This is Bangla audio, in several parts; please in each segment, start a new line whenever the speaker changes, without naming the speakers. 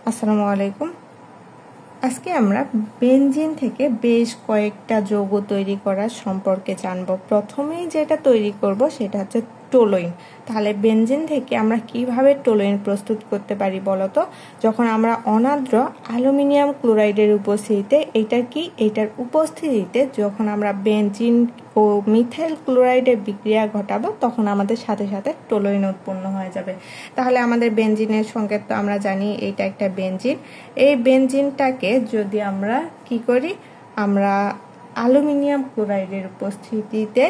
আসসালামু আলাইকুম। আজকে আমরা বেনজিন থেকে বেশ কয়েকটা যৌগ তৈরি করার সম্পর্কে জানব। প্রথমেই যেটা তৈরি করব সেটা হচ্ছে টোলুইন। তাহলে বেনজিন থেকে আমরা কিভাবে টোলুইন প্রস্তুত করতে পারি বলতো? যখন আমরা অনার্দ্র অ্যালুমিনিয়াম ক্লোরাইডের উপস্থিতিতে এটার উপস্থিতিতে যখন আমরা বেনজিন ও মিথাইল ক্লোরাইডের বিক্রিয়া ঘটাবো তখন আমাদের সাথে সাথে টোলুইন উৎপন্ন হয়ে যাবে। তাহলে আমাদের বেনজিনের সংকেত তো আমরা জানি, এটা একটা বেনজিন। এই বেনজিনটাকে যদি আমরা কি করি, আমরা অ্যালুমিনিয়াম ক্লোরাইডের উপস্থিতিতে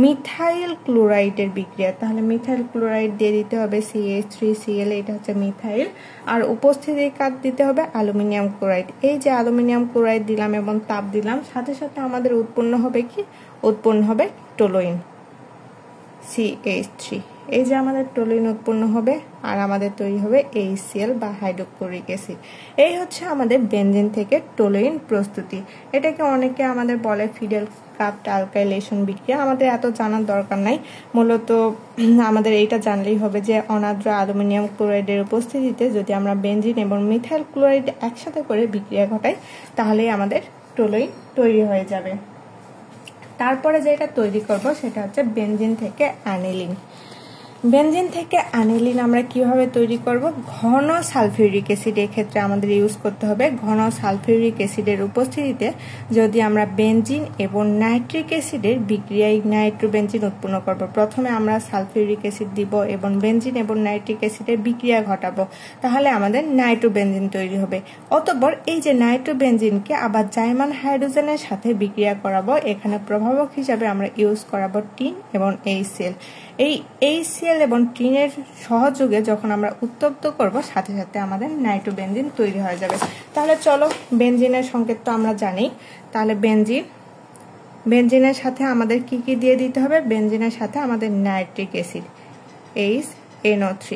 মিথাইল ক্লোরাইডের বিক্রিয়া, তাহলে মিথাইল ক্লোরাইড দিয়ে দিতে হবে CH3Cl, এটা হচ্ছে মিথাইল, আর উপস্থিতি কাজ দিতে হবে অ্যালুমিনিয়াম ক্লোরাইড। এই যে অ্যালুমিনিয়াম ক্লোরাইড দিলাম এবং তাপ দিলাম, সাথে সাথে আমাদের উৎপন্ন হবে কি? উৎপন্ন হবে টোলুইন CH3। এই যে আমাদের টোলুইন উৎপন্ন হবে আর আমাদের তৈরি হবে HCl বা হাইড্রোক্লোরিক অ্যাসিড। এই হচ্ছে আমাদের বেনজিন থেকে টোলুইন প্রস্তুতি। এটাকে অনেকে আমাদের বলে ফিডেল ক্রাফট অ্যালকাইলেশন বিক্রিয়া। আমাদের এত জানার দরকার নাই, মূলত আমাদের এইটা জানলেই হবে যে অনার্দ্র অ্যালুমিনিয়াম ক্লোরাইডের উপস্থিতিতে যদি আমরা বেনজিন এবং মিথাইল ক্লোরাইড একসাথে করে বিক্রিয়া ঘটাই তাহলেই আমাদের টোলুইন তৈরি হয়ে যাবে। তারপরে যেটা তৈরি করব সেটা হচ্ছে বেনজিন থেকে অ্যানিলিন। বেনজিন থেকে অ্যানিলিন আমরা কিভাবে তৈরি করব? ঘন সালফিউরিক অ্যাসিড ক্ষেত্রে আমাদের ইউজ করতে হবে। ঘন সালফিউরিক অ্যাসিডের উপস্থিতিতে যদি আমরা বেনজিন এবং নাইট্রিক অ্যাসিডের বিক্রিয়ায় নাইট্রোবেনজিন উৎপন্ন করব। প্রথমে আমরা সালফিউরিক অ্যাসিড দিব এবং বেনজিন এবং নাইট্রিক অ্যাসিডের বিক্রিয়া ঘটাবো, তাহলে আমাদের নাইট্রোবেনজিন তৈরি হবে। অতঃপর এই যে নাইট্রোবেনজিনকে আবার জার্মান হাইড্রোজেনের সাথে বিক্রিয়া করাবো। এখানে প্রভাবক হিসাবে আমরা ইউজ করাবো টিন এবং HCl। এই HCl এবং টিনের সহযোগে যখন আমরা উত্তপ্ত করব সাথে সাথে আমাদের নাইট্রোবেনজিন তৈরি হয়ে যাবে। তাহলে চলো, বেনজিনের সংকেত তো আমরা জানি। তাহলে বেনজিনের সাথে আমাদের কি কি দিয়ে দিতে হবে? বেনজিনের সাথে আমাদের নাইট্রিক অ্যাসিড HNO3,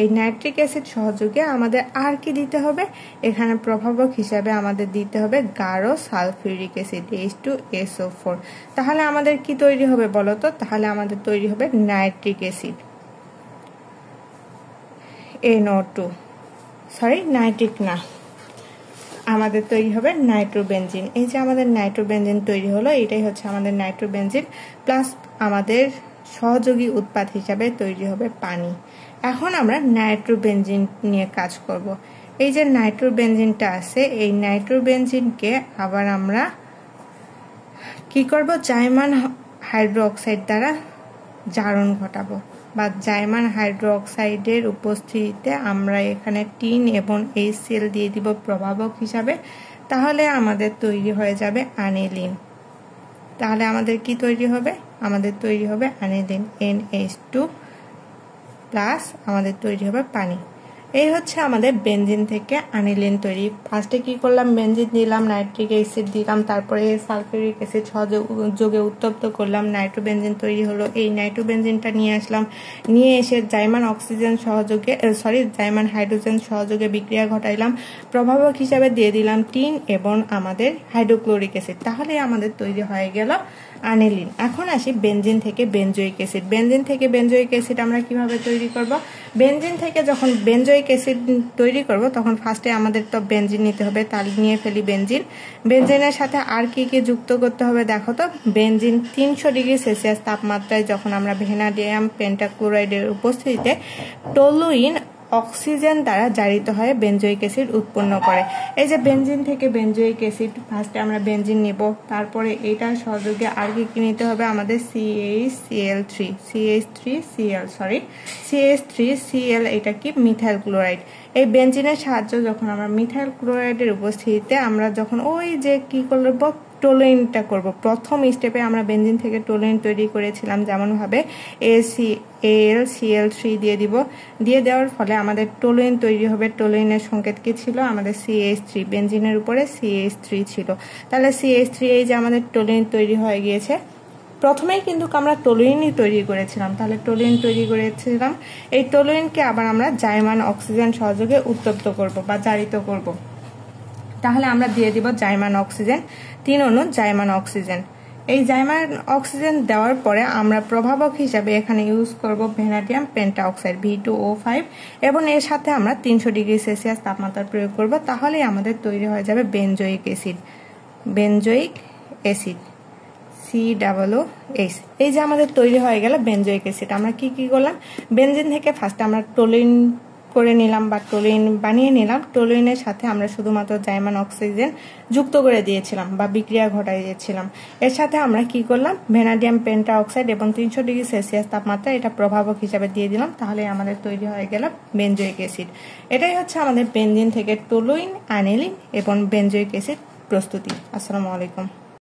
এই নাইট্রিক অ্যাসিড সহযোগে আমাদের আর কি দিতে হবে? এখানে প্রভাবক হিসাবে আমাদের দিতে হবে গাঢ় সালফিউরিক অ্যাসিড H2SO4। তাহলে আমাদের কি তৈরি হবে বলতো? তাহলে আমাদের তৈরি হবে নাইট্রিক অ্যাসিড NO2, নাইট্রিক না, আমাদের তৈরি হবে নাইট্রোবেনজিন। এই যে আমাদের নাইট্রোবেনজিন তৈরি হলো, এটাই হচ্ছে আমাদের নাইট্রোবেনজিন, প্লাস আমাদের সহযোগী উৎপাদ হিসাবে তৈরি হবে পানি। এখন আমরা নাইট্রোবেনজিন নিয়ে কাজ করব। এই যে নাইট্রোবেনজিনটা আছে, এই নাইট্রোবেনজিনকে আবার আমরা কি করব? জার্মান হাইড্রো অক্সাইড দ্বারা জারণ ঘটাবো, বা জার্মান হাইড্রো অক্সাইডের উপস্থিতিতে আমরা এখানে টিন এবং HCl দিয়ে দিব প্রভাবক হিসাবে। তাহলে আমাদের তৈরি হয়ে যাবে অ্যানিলিন। তাহলে আমাদের কি তৈরি হবে? আমাদের তৈরি হবে অ্যানিলিন NH2 প্লাস আমাদের তৈরি হবে পানি। এই হচ্ছে আমাদের বেনজিন থেকে অ্যানিলিন তৈরি। ফার্স্টে কি করলাম? বেনজিন দিলাম, নাইট্রিক অ্যাসিড দিলাম, তারপরে সালফিউরিক অ্যাসিড সহযোগে উত্তপ্ত করলাম, নাইট্রোবেনজিন তৈরি হলো। এই নাইট্রোবেনজিনটা নিয়ে আসলাম, নিয়ে এসে জার্মান হাইড্রোজেন সহযোগে বিক্রিয়া ঘটাইলাম। প্রভাবক হিসাবে দিয়ে দিলাম টিন এবং আমাদের হাইড্রোক্লোরিক অ্যাসিড। তাহলে আমাদের তৈরি হয়ে গেল অ্যানিলিন। এখন আসি বেনজিন থেকে বেনজোইক অ্যাসিড। বেনজিন থেকে বেনজোইক অ্যাসিড আমরা কিভাবে তৈরি করব? বেনজিন থেকে যখন বেনজোইক অ্যাসিড তৈরি করব তখন ফার্স্টে আমাদের তো বেনজিন নিতে হবে। তাহলে নিয়ে ফেলি বেনজিন। বেনজিনের সাথে আর কি কি যুক্ত করতে হবে দেখো তো। বেনজিন 300 ডিগ্রি সেলসিয়াস তাপমাত্রায় যখন আমরা ভ্যানাডিয়াম পেন্টাক্লোরাইডের উপস্থিতিতে টোলুইন অক্সিজেন দ্বারা জারিত হয়ে বেনজোইক অ্যাসিড উৎপন্ন করে। এই যে বেনজিন থেকে বেনজোইক অ্যাসিড, ফার্স্টে আমরা বেনজিন নেব, তারপরে এটার সহযোগে আর কি নিতে হবে? আমাদের CH3Cl, এটা কি? Methyl chloride. এই বেনজিনের সাহায্যে যখন আমরা মিথাইল ক্লোরাইডের উপস্থিতিতে আমরা যখন ওই যে কি করব? টোলুইনটা করব। প্রথম স্টেপে আমরা বেনজিন থেকে টোলুইন তৈরি করেছিলাম যেমন ভাবে AlCl3 দিয়ে দেওয়ার ফলে আমাদের টোলুইন তৈরি হবে। টোলুইনের সংকেত কি ছিল? আমাদের CH3, বেনজিনের উপরে CH3 ছিল। তাহলে CH3, এই যে আমাদের টোলুইন তৈরি হয়ে গিয়েছে। প্রথমেই কিন্তু আমরা টোলুইনই তৈরি করেছিলাম। তাহলে টোলুইন তৈরি করেছিলাম, এই টোলুইনকে আবার আমরা জার্মান অক্সিজেন সহযোগে উত্তপ্ত করব বা জারিত করব। তাহলে আমরা দিয়ে দিব জার্মান অক্সিজেন, 3 অণু জার্মান অক্সিজেন। এই জাইমান অক্সিজেন দেওয়ার পরে আমরা প্রভাবক হিসাবে এখানে ইউজ করব ভ্যানাডিয়াম পেন্টাঅক্সাইড V2O5 এবং এর সাথে আমরা 300 ডিগ্রি সেলসিয়াস তাপমাত্রা প্রয়োগ করব, তাহলেই আমাদের তৈরি হয়ে যাবে benzoic acid. Benzoic acid COOH। এই যে আমাদের তৈরি হয়ে গেল বেনজোইক অ্যাসিড। আমরা কি কি করলাম, বেনজিন থেকে ফার্স্ট আমরা টোলুইন করে নিলাম বা টোলুইন বানিয়ে নিলাম। টোলুইনের সাথে আমরা শুধুমাত্র জাইমান অক্সিজেন যুক্ত করে দিয়েছিলাম বা বিক্রিয়া ঘটাই দিয়েছিলাম। এর সাথে আমরা কি করলাম, ভ্যানাডিয়াম পেন্টাঅক্সাইড এবং 300 ডিগ্রি সেলসিয়াস তাপমাত্রা এটা প্রভাবক হিসাবে দিয়ে দিলাম, তাহলে আমাদের তৈরি হয়ে গেল বেনজোইক অ্যাসিড। এটাই হচ্ছে আমাদের বেনজিন থেকে টোলুইন, অ্যানিলিন এবং বেনজোইক অ্যাসিড প্রস্তুতি। আসসালামু আলাইকুম।